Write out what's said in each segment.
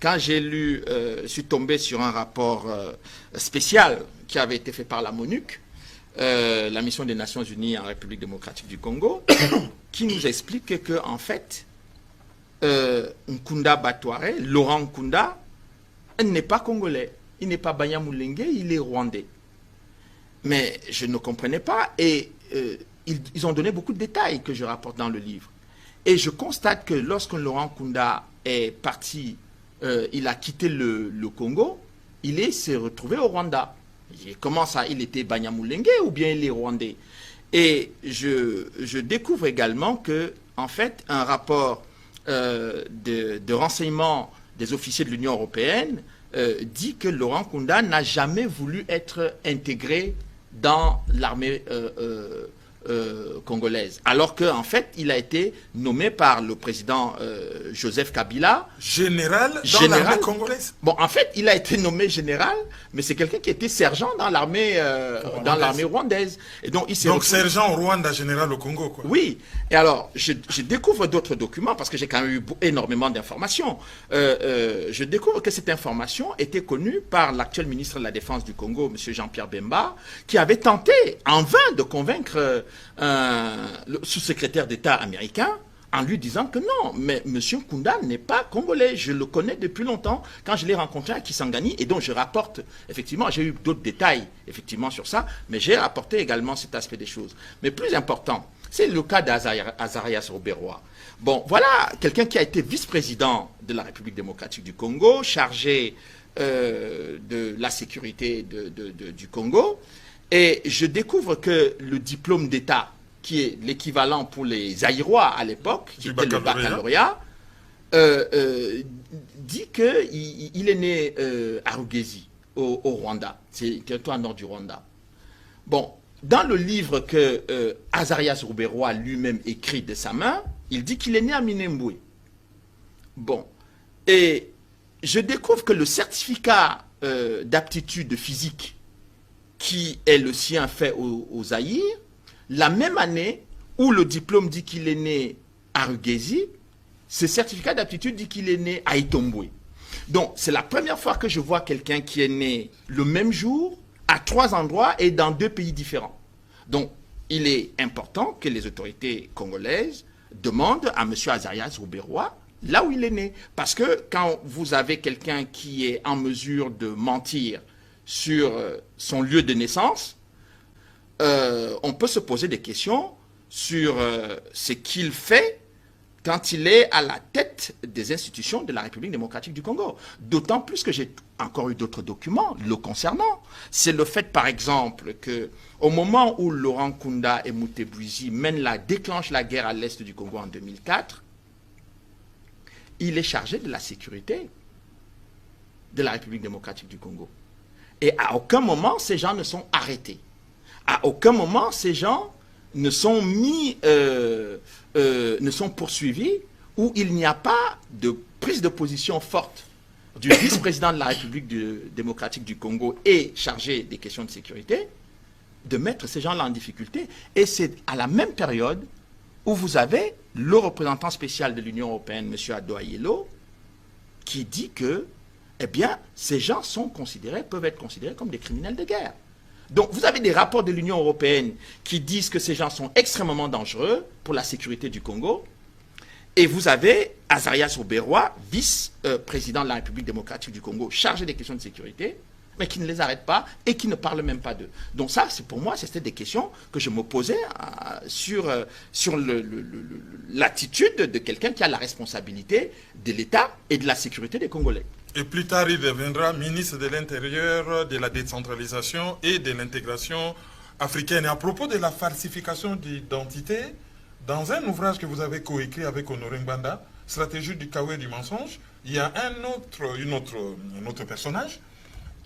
quand j'ai lu, je suis tombé sur un rapport spécial qui avait été fait par la MONUC, la mission des Nations Unies en République démocratique du Congo, qui nous explique que en fait, Nkunda Batware, Laurent Nkunda, n'est pas congolais, il n'est pas Banyamulenge, il est rwandais. Mais je ne comprenais pas et ils ont donné beaucoup de détails que je rapporte dans le livre. Et je constate que lorsque Laurent Nkunda est parti, il a quitté le Congo, s'est retrouvé au Rwanda. Comment ça, il était Banyamulenge ou bien il est rwandais? Et je découvre également que, en fait, un rapport de renseignement des officiers de l'Union européenne dit que Laurent Nkunda n'a jamais voulu être intégré dans l'armée congolaise. Alors qu'en fait, il a été nommé par le président Joseph Kabila. Général dans l'armée congolaise. Bon, en fait, il a été nommé général, mais c'est quelqu'un qui était sergent dans l'armée rwandaise. Et donc, sergent au Rwanda, général au Congo, quoi. Oui. Et alors, je découvre d'autres documents, parce que j'ai quand même eu énormément d'informations. Je découvre que cette information était connue par l'actuel ministre de la Défense du Congo, M. Jean-Pierre Bemba, qui avait tenté en vain de convaincre le sous-secrétaire d'État américain en lui disant que non, mais M. Nkunda n'est pas congolais. Je le connais depuis longtemps quand je l'ai rencontré à Kisangani et donc je rapporte, effectivement, j'ai eu d'autres détails effectivement sur ça, mais j'ai rapporté également cet aspect des choses. Mais plus important, c'est le cas d'Azarias Ruberwa. Bon, voilà quelqu'un qui a été vice-président de la République démocratique du Congo, chargé de la sécurité du Congo. Et je découvre que le diplôme d'État, qui est l'équivalent pour les Zaïrois à l'époque, qui était le baccalauréat, dit qu'il est né à Rugezi, au Rwanda. C'est le territoire nord du Rwanda. Bon, dans le livre que Azarias Ruberwa lui-même écrit de sa main, il dit qu'il est né à Minembwe. Bon, et je découvre que le certificat d'aptitude physique qui est le sien fait au Zaïre, la même année où le diplôme dit qu'il est né à Rugezi, ce certificat d'aptitude dit qu'il est né à Itombwe. Donc, c'est la première fois que je vois quelqu'un qui est né le même jour, à 3 endroits et dans 2 pays différents. Donc, il est important que les autorités congolaises demandent à M. Azarias Ruberwa là où il est né. Parce que quand vous avez quelqu'un qui est en mesure de mentir sur son lieu de naissance, on peut se poser des questions sur ce qu'il fait quand il est à la tête des institutions de la République démocratique du Congo. D'autant plus que j'ai encore eu d'autres documents le concernant. C'est le fait, par exemple, qu'au moment où Laurent Nkunda et Mutebouizi déclenchent la guerre à l'est du Congo en 2004, il est chargé de la sécurité de la République démocratique du Congo. Et à aucun moment, ces gens ne sont arrêtés. À aucun moment, ces gens ne sont ne sont poursuivis, où il n'y a pas de prise de position forte du vice-président de la République démocratique du Congo et chargé des questions de sécurité, de mettre ces gens-là en difficulté. Et c'est à la même période où vous avez le représentant spécial de l'Union européenne, M. Ado Ayelo, qui dit que eh bien, ces gens peuvent être considérés comme des criminels de guerre. Donc, vous avez des rapports de l'Union européenne qui disent que ces gens sont extrêmement dangereux pour la sécurité du Congo. Et vous avez Azarias Ruberwa, vice-président de la République démocratique du Congo, chargé des questions de sécurité, mais qui ne les arrête pas et qui ne parle même pas d'eux. Donc ça, pour moi, c'était des questions que je me posais sur l'attitude de quelqu'un qui a la responsabilité de l'État et de la sécurité des Congolais. Et plus tard, il deviendra ministre de l'Intérieur, de la décentralisation et de l'intégration africaine. Et à propos de la falsification d'identité, dans un ouvrage que vous avez coécrit avec Honoré Ngbanda, Stratégie du chaos et du mensonge, il y a un autre personnage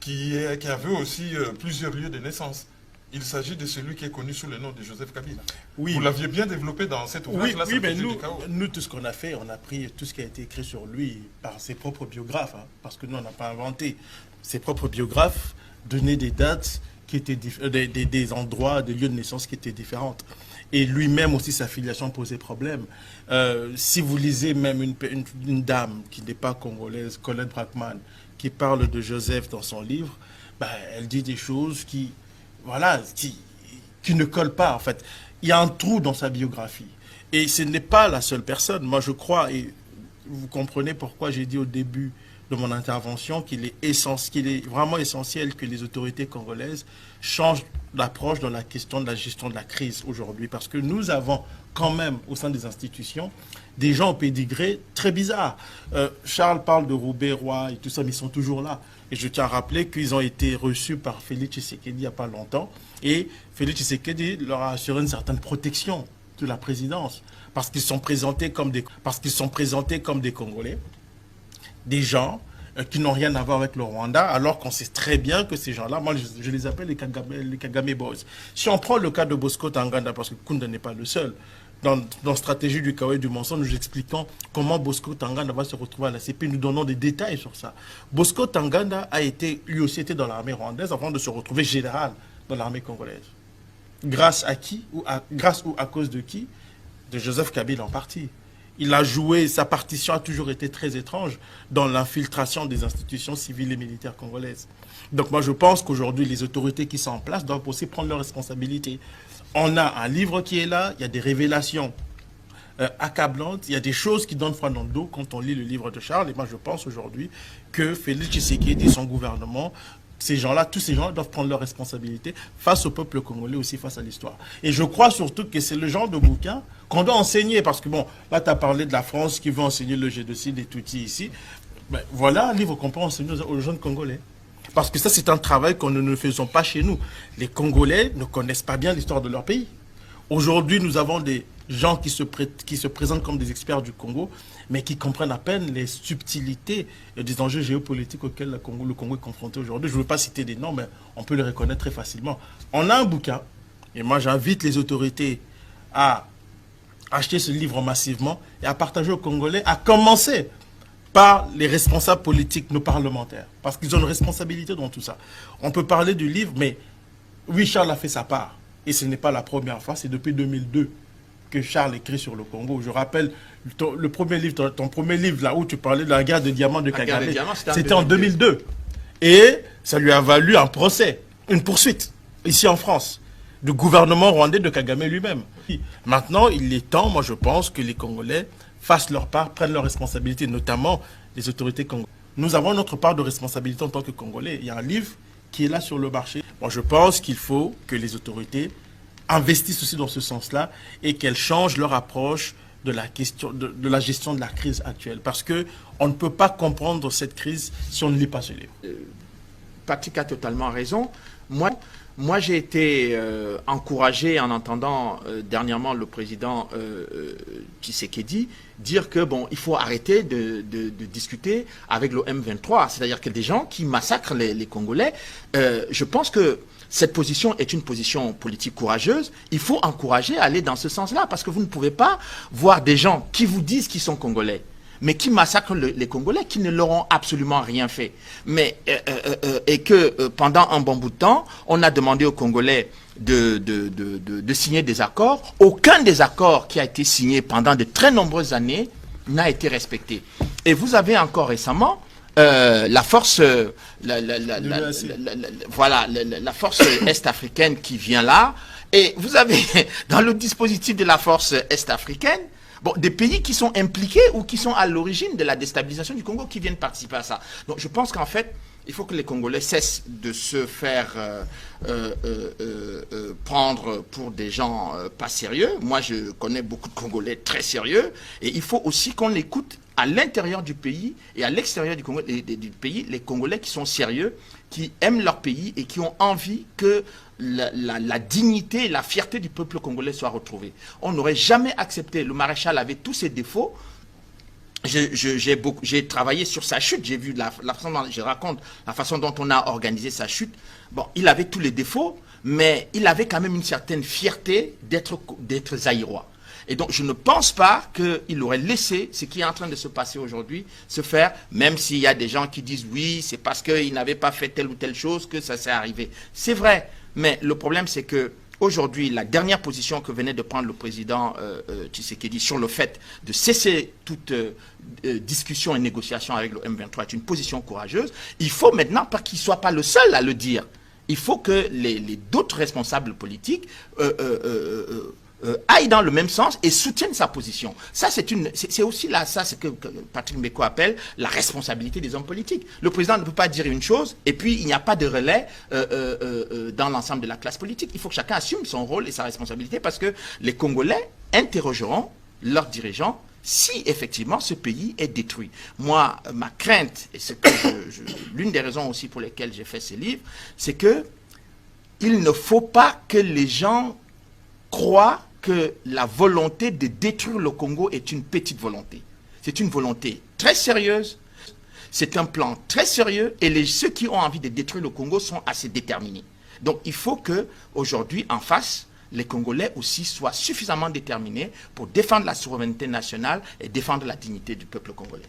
qui avait aussi plusieurs lieux de naissance. Il s'agit de celui qui est connu sous le nom de Joseph Kabila. Oui. Vous l'aviez bien développé dans cet ouvrage-là. Oui, mais nous, tout ce qu'on a fait, on a pris tout ce qui a été écrit sur lui par ses propres biographes, hein, parce que nous, on n'a pas inventé. Ses propres biographes donnaient des dates qui étaient des endroits, des lieux de naissance qui étaient différentes. Et lui-même aussi, sa filiation posait problème. Si vous lisez même une dame qui n'est pas congolaise, Colette Brackman, qui parle de Joseph dans son livre, bah, elle dit des choses qui, voilà, qui ne collent pas, en fait. Il y a un trou dans sa biographie. Et ce n'est pas la seule personne. Moi, je crois, et vous comprenez pourquoi j'ai dit au début de mon intervention qu'il est vraiment essentiel que les autorités congolaises changent d'approche dans la question de la gestion de la crise aujourd'hui. Parce que nous avons quand même, au sein des institutions, des gens au pédigré très bizarres. Charles parle de Roubaix-Roy et tout ça, mais ils sont toujours là. Et je tiens à rappeler qu'ils ont été reçus par Félix Tshisekedi il n'y a pas longtemps. Et Félix Tshisekedi leur a assuré une certaine protection de la présidence. Parce qu'ils sont présentés comme des Congolais. Des gens qui n'ont rien à voir avec le Rwanda, alors qu'on sait très bien que ces gens-là, moi je les appelle les Kagame Boys. Si on prend le cas de Bosco Tanganda, parce que Kunda n'est pas le seul, dans Stratégie du chaos et du mensonge, nous expliquons comment Bosco Tanganda va se retrouver à la CP, nous donnons des détails sur ça. Bosco Tanganda lui aussi été dans l'armée rwandaise avant de se retrouver général dans l'armée congolaise. Grâce à qui grâce ou à cause de qui? De Joseph Kabila en partie. Il a joué, sa partition a toujours été très étrange dans l'infiltration des institutions civiles et militaires congolaises. Donc moi je pense qu'aujourd'hui les autorités qui sont en place doivent aussi prendre leurs responsabilités. On a un livre qui est là, il y a des révélations accablantes, il y a des choses qui donnent froid dans le dos quand on lit le livre de Charles. Et moi je pense aujourd'hui que Félix Tshisekedi et son gouvernement, tous ces gens doivent prendre leurs responsabilités face au peuple congolais, aussi face à l'histoire. Et je crois surtout que c'est le genre de bouquin qu'on doit enseigner, parce que bon, là tu as parlé de la France qui veut enseigner le génocide et tout ici. Ben, voilà un livre qu'on peut enseigner aux jeunes Congolais. Parce que ça, c'est un travail que nous ne faisons pas chez nous. Les Congolais ne connaissent pas bien l'histoire de leur pays. Aujourd'hui, nous avons des gens qui se présentent comme des experts du Congo, mais qui comprennent à peine les subtilités des enjeux géopolitiques auxquels le Congo est confronté aujourd'hui. Je ne veux pas citer des noms, mais on peut les reconnaître très facilement. On a un bouquin, et moi j'invite les autorités à acheter ce livre massivement et à partager aux Congolais, à commencer par les responsables politiques, nos parlementaires, parce qu'ils ont une responsabilité dans tout ça. On peut parler du livre, mais oui, Charles a fait sa part. Et ce n'est pas la première fois, c'est depuis 2002 que Charles écrit sur le Congo. Je rappelle, ton premier livre, là où tu parlais de la guerre de diamants de Kagame, c'était en 2002. Et ça lui a valu un procès, une poursuite, ici en France, du gouvernement rwandais de Kagame lui-même. Maintenant, il est temps, moi je pense, que les Congolais fassent leur part, prennent leurs responsabilités, notamment les autorités congolaises. Nous avons notre part de responsabilité en tant que Congolais. Il y a un livre qui est là sur le marché. Moi, je pense qu'il faut que les autorités investissent aussi dans ce sens-là et qu'elles changent leur approche de la question de la gestion de la crise actuelle. Parce qu'on ne peut pas comprendre cette crise si on ne lit pas ce livre. Patrick a totalement raison. Moi, j'ai été encouragé en entendant dernièrement le président Tshisekedi dire que bon, il faut arrêter de discuter avec le M23, c'est-à-dire que des gens qui massacrent les Congolais. Je pense que cette position est une position politique courageuse. Il faut encourager à aller dans ce sens-là, parce que vous ne pouvez pas voir des gens qui vous disent qu'ils sont Congolais, mais qui massacrent les Congolais, qui ne leur ont absolument rien fait. Et que pendant un bon bout de temps, on a demandé aux Congolais de signer des accords. Aucun des accords qui a été signé pendant de très nombreuses années n'a été respecté. Et vous avez encore récemment la force, la force est-africaine qui vient là. Et vous avez dans le dispositif de la force est-africaine, bon, des pays qui sont impliqués ou qui sont à l'origine de la déstabilisation du Congo qui viennent participer à ça. Donc je pense qu'en fait, il faut que les Congolais cessent de se faire prendre pour des gens pas sérieux. Moi, je connais beaucoup de Congolais très sérieux. Et il faut aussi qu'on écoute à l'intérieur du pays et à l'extérieur du pays, les Congolais qui sont sérieux, qui aiment leur pays et qui ont envie que la dignité et la fierté du peuple congolais soient retrouvées. On n'aurait jamais accepté. Le maréchal avait tous ses défauts. J'ai travaillé sur sa chute. J'ai vu la façon dont je raconte la façon dont on a organisé sa chute. Bon, il avait tous les défauts, mais il avait quand même une certaine fierté d'être zaïrois. Et donc, je ne pense pas qu'il aurait laissé ce qui est en train de se passer aujourd'hui se faire, même s'il y a des gens qui disent oui, c'est parce qu'il n'avait pas fait telle ou telle chose que ça s'est arrivé. C'est vrai, mais le problème, c'est que aujourd'hui, la dernière position que venait de prendre le président Tshisekedi sur le fait de cesser toute discussion et négociation avec le M23 est une position courageuse. Il faut maintenant, pas qu'il ne soit pas le seul à le dire, il faut que d'autres responsables politiques aillent dans le même sens et soutiennent sa position. Ça, c'est aussi là, ça, c'est que Patrick Mbeko appelle la responsabilité des hommes politiques. Le président ne peut pas dire une chose et puis il n'y a pas de relais dans l'ensemble de la classe politique. Il faut que chacun assume son rôle et sa responsabilité parce que les Congolais interrogeront leurs dirigeants si effectivement ce pays est détruit. Moi, ma crainte, et c'est l'une des raisons aussi pour lesquelles j'ai fait ce livre, c'est que il ne faut pas que les gens croient que la volonté de détruire le Congo est une petite volonté. C'est une volonté très sérieuse, c'est un plan très sérieux et ceux qui ont envie de détruire le Congo sont assez déterminés. Donc il faut qu'aujourd'hui, en face, les Congolais aussi soient suffisamment déterminés pour défendre la souveraineté nationale et défendre la dignité du peuple congolais.